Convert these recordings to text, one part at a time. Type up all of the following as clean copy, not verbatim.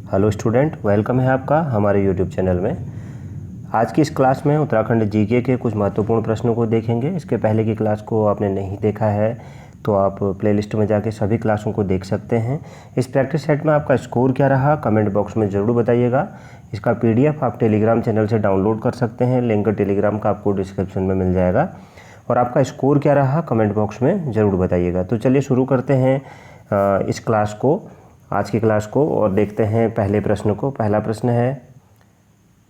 Hello student, welcome है आपका हमारे यूट्यूब चैनल में। आज की इस क्लास में उत्तराखंड जीके के कुछ महत्वपूर्ण प्रश्नों को देखेंगे। इसके पहले की क्लास को आपने नहीं देखा है तो आप प्लेलिस्ट में जाके सभी क्लासों को देख सकते हैं। इस प्रैक्टिस सेट में आपका स्कोर क्या रहा कमेंट बॉक्स में ज़रूर बताइएगा। इसका PDF आप टेलीग्राम चैनल से डाउनलोड कर सकते हैं। लिंक टेलीग्राम का आपको डिस्क्रिप्शन में मिल जाएगा। और आपका स्कोर क्या रहा कमेंट बॉक्स में ज़रूर बताइएगा। तो चलिए शुरू करते हैं इस क्लास को, आज की क्लास को, और देखते हैं पहले प्रश्न को। पहला प्रश्न है,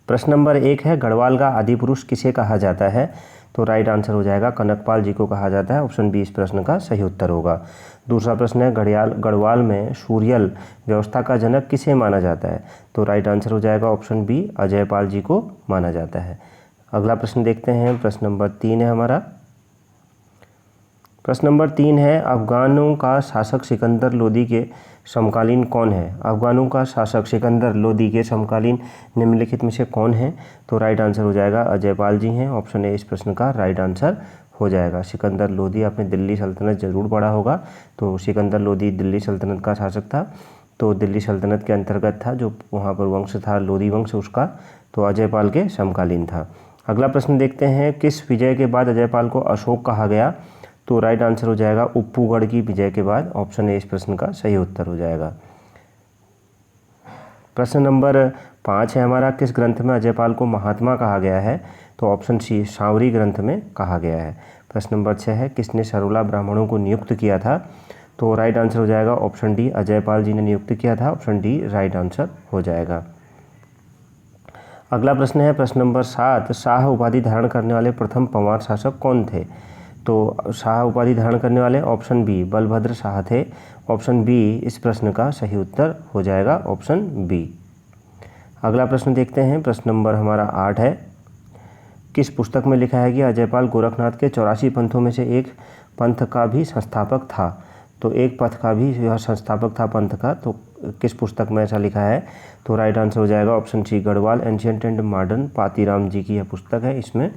प्रश्न नंबर 1 है, गढ़वाल का आदि पुरुष किसे कहा जाता है? तो राइट आंसर हो जाएगा कनकपाल जी को कहा जाता है। ऑप्शन बी इस प्रश्न का सही उत्तर होगा। दूसरा प्रश्न है, गढ़वाल में सूर्यल व्यवस्था का जनक किसे माना जाता है? तो राइट आंसर हो जाएगा ऑप्शन बी अजयपाल जी को माना जाता है। अगला प्रश्न देखते हैं, प्रश्न नंबर 3 है हमारा। प्रश्न नंबर 3 है, अफगानों का शासक सिकंदर लोदी के समकालीन कौन है? अफगानों का शासक सिकंदर लोदी के समकालीन निम्नलिखित में से कौन है? तो राइट आंसर हो जाएगा अजयपाल जी हैं। ऑप्शन ए इस प्रश्न का राइट आंसर हो जाएगा। सिकंदर लोदी आपने दिल्ली सल्तनत जरूर पढ़ा होगा। तो सिकंदर लोदी दिल्ली सल्तनत का शासक था, तो दिल्ली सल्तनत के अंतर्गत था जो वहाँ पर वंश था लोदी वंश उसका, तो अजयपाल के समकालीन था। अगला प्रश्न देखते हैं, किस विजय के बाद अजयपाल को अशोक कहा गया? तो राइट आंसर हो जाएगा उप्पूगढ़ की विजय के बाद। ऑप्शन ए इस प्रश्न का सही उत्तर हो जाएगा। प्रश्न नंबर 5 है हमारा, किस ग्रंथ में अजयपाल को महात्मा कहा गया है? तो ऑप्शन सी सांवरी ग्रंथ में कहा गया है। प्रश्न नंबर 6 है, किसने सरोला ब्राह्मणों को नियुक्त किया था? तो राइट आंसर हो जाएगा ऑप्शन डी अजयपाल जी ने नियुक्त किया था। ऑप्शन डी राइट आंसर हो जाएगा। अगला प्रश्न है, प्रश्न नंबर 7, शाह उपाधि धारण करने वाले प्रथम पंवार शासक कौन थे? तो शाह उपाधि धारण करने वाले ऑप्शन बी बलभद्र शाह थे। ऑप्शन बी इस प्रश्न का सही उत्तर हो जाएगा, ऑप्शन बी। अगला प्रश्न देखते हैं, प्रश्न नंबर हमारा 8 है, किस पुस्तक में लिखा है कि अजयपाल गोरखनाथ के 84 पंथों में से एक पंथ का भी संस्थापक था? तो एक पथ का भी यह संस्थापक था पंथ का, तो किस पुस्तक में ऐसा लिखा है? तो राइट आंसर हो जाएगा option C Garhwal ancient and modern, Patiram ji की यह पुस्तक है, इसमें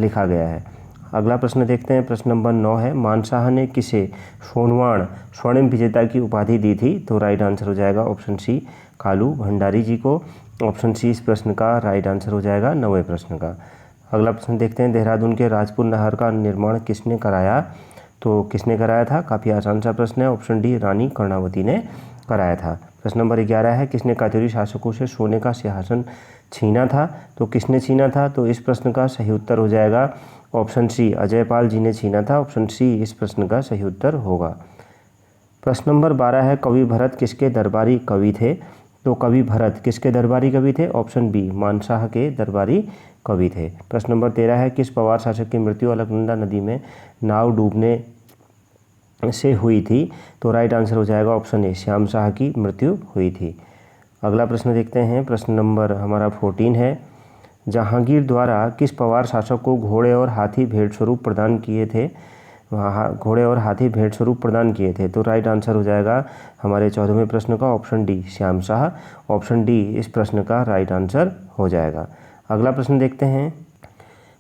लिखा गया है। अगला प्रश्न देखते हैं, प्रश्न नंबर 9 है, मानशाह ने किसे सोनवाण स्वर्णिम विजेता की उपाधि दी थी? तो राइट आंसर हो जाएगा ऑप्शन सी कालू भंडारी जी को। ऑप्शन सी इस प्रश्न का राइट आंसर हो जाएगा 9वें प्रश्न का। अगला प्रश्न देखते हैं, देहरादून के राजपुर नहर का निर्माण किसने कराया? तो किसने कराया था? काफ़ी आसान सा प्रश्न है। ऑप्शन डी रानी कर्णावती ने कराया था। प्रश्न नंबर 11 है, किसने कात्यूरी शासकों से सोने का सिंहासन छीना था? तो किसने छीना था? तो इस प्रश्न का सही उत्तर हो जाएगा ऑप्शन सी अजयपाल जी ने छीना था। ऑप्शन सी इस प्रश्न का सही उत्तर होगा। प्रश्न नंबर 12 है, कवि भरत किसके दरबारी कवि थे? तो कवि भरत किसके दरबारी कवि थे? ऑप्शन बी मानशाह के दरबारी कवि थे। प्रश्न नंबर 13 है, किस पवार शासक की मृत्यु अलकनंदा नदी में नाव डूबने से हुई थी? तो राइट आंसर हो जाएगा ऑप्शन ए श्याम शाह की मृत्यु हुई थी। अगला प्रश्न देखते हैं, प्रश्न नंबर हमारा 14 है, जहांगीर द्वारा किस पवार शासक को घोड़े और हाथी भेंट स्वरूप प्रदान किए थे? घोड़े और हाथी भेंट स्वरूप प्रदान किए थे। तो राइट आंसर हो जाएगा हमारे 14वें प्रश्न का option D Shyam Shah. Option D इस प्रश्न का राइट आंसर हो जाएगा। अगला प्रश्न देखते हैं,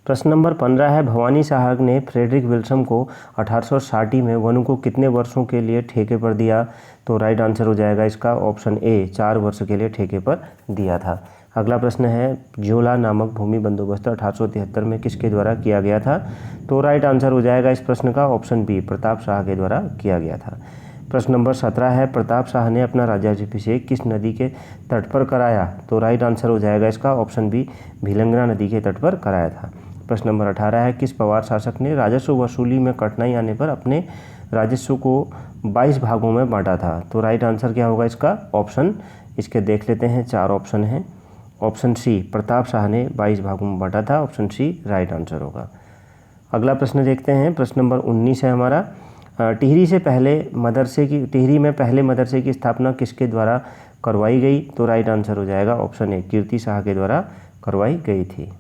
प्रश्न नंबर 15 है, भवानी शाह ने फ्रेडरिक विल्सन को 1860 में वन को कितने वर्षों के लिए ठेके पर दिया? तो राइट आंसर हो जाएगा इसका ऑप्शन ए 4 वर्ष के लिए ठेके पर दिया था। अगला प्रश्न है, ज्योला नामक भूमि बंदोबस्त 1873 में किसके द्वारा किया गया था? तो राइट आंसर हो जाएगा इस प्रश्न का ऑप्शन बी प्रताप शाह के द्वारा किया गया था। प्रश्न नंबर 17 है, प्रताप शाह ने अपना राज्याभिषेक किस नदी के तट पर कराया? तो राइट आंसर हो जाएगा इसका ऑप्शन बी भिलंगना नदी के तट पर कराया था। प्रश्न नंबर 18 है, किस पवार शासक ने राजस्व वसूली में कठिनाई आने पर अपने राजस्व को 22 भागों में बांटा था? तो राइट आंसर क्या होगा इसका? ऑप्शन इसके देख लेते हैं, 4 ऑप्शन हैं। ऑप्शन सी प्रताप शाह ने 22 भागों में बांटा था। ऑप्शन सी राइट आंसर होगा। अगला प्रश्न देखते हैं, प्रश्न नंबर 19 है हमारा, टिहरी में पहले मदरसे की स्थापना किसके द्वारा करवाई गई? तो राइट आंसर हो जाएगा ऑप्शन ए कीर्ति शाह के द्वारा करवाई गई थी।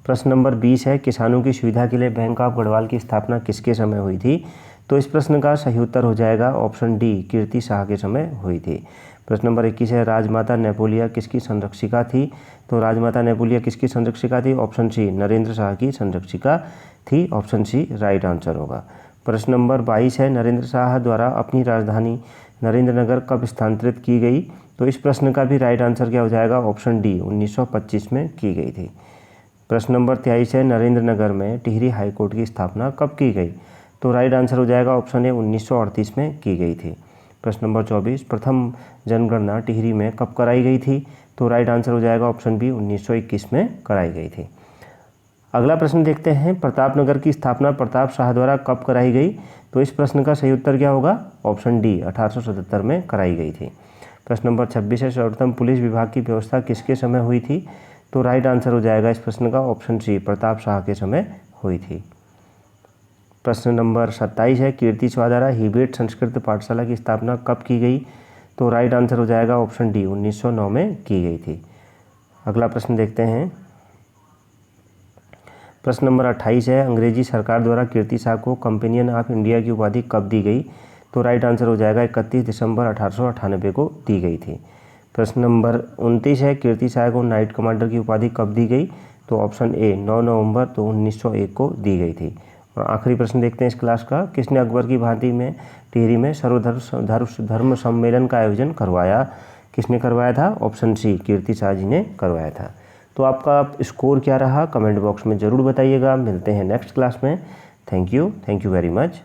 प्रश्न नंबर 20 है, किसानों की सुविधा के लिए बैंक ऑफ गढ़वाल की स्थापना किसके समय हुई थी? तो इस प्रश्न का सही उत्तर हो जाएगा ऑप्शन डी कीर्ति शाह के समय हुई थी। प्रश्न नंबर 21 है, राजमाता नेपोलिया किसकी संरक्षिका थी? तो राजमाता नेपोलिया किसकी संरक्षिका थी? ऑप्शन सी नरेंद्र शाह की संरक्षिका थी। ऑप्शन सी राइट आंसर होगा। प्रश्न नंबर 22 है, नरेंद्र शाह द्वारा अपनी राजधानी नरेंद्रनगर कब स्थानांतरित की गई? तो इस प्रश्न का भी राइट आंसर क्या हो जाएगा? ऑप्शन डी 1925 में की गई थी। प्रश्न नंबर 23 है, नरेंद्रनगर में टिहरी हाईकोर्ट की स्थापना कब की गई? तो राइट आंसर हो जाएगा ऑप्शन ए 1938 में की गई थी। प्रश्न नंबर 24, प्रथम जनगणना टिहरी में कब कराई गई थी? तो राइट आंसर हो जाएगा ऑप्शन बी 1921 में कराई गई थी। अगला प्रश्न देखते हैं, प्रतापनगर की स्थापना प्रताप शाह द्वारा कब कराई गई? तो इस प्रश्न का सही उत्तर क्या होगा? ऑप्शन डी 1877 में कराई गई थी। प्रश्न नंबर 26 है, सर्वप्रथम पुलिस विभाग की व्यवस्था किसके समय हुई थी? तो राइट आंसर हो जाएगा इस प्रश्न का ऑप्शन सी प्रताप शाह के समय हुई थी। प्रश्न नंबर 27 है, कीर्ति शाह द्वारा हिबेट संस्कृत पाठशाला की स्थापना कब की गई? तो राइट आंसर हो जाएगा ऑप्शन डी 1909 में की गई थी। अगला प्रश्न देखते हैं, प्रश्न नंबर 28 है, अंग्रेजी सरकार द्वारा कीर्ति शाह को कंपेनियन ऑफ इंडिया की उपाधि कब दी गई? तो राइट आंसर हो जाएगा 31 दिसंबर 1898 को दी गई थी। प्रश्न नंबर 29 है, कीर्ति शाह को नाइट कमांडर की उपाधि कब दी गई? तो ऑप्शन ए 9 नवंबर तो 1901 को दी गई थी। और आखिरी प्रश्न देखते हैं इस क्लास का, किसने अकबर की भांति में टिहरी में सर्वधर्म सम्मेलन का आयोजन करवाया? किसने करवाया था? ऑप्शन सी कीर्ति शाह जी ने करवाया था। तो आपका स्कोर क्या रहा कमेंट बॉक्स में ज़रूर बताइएगा। मिलते हैं नेक्स्ट क्लास में। Thank you very much.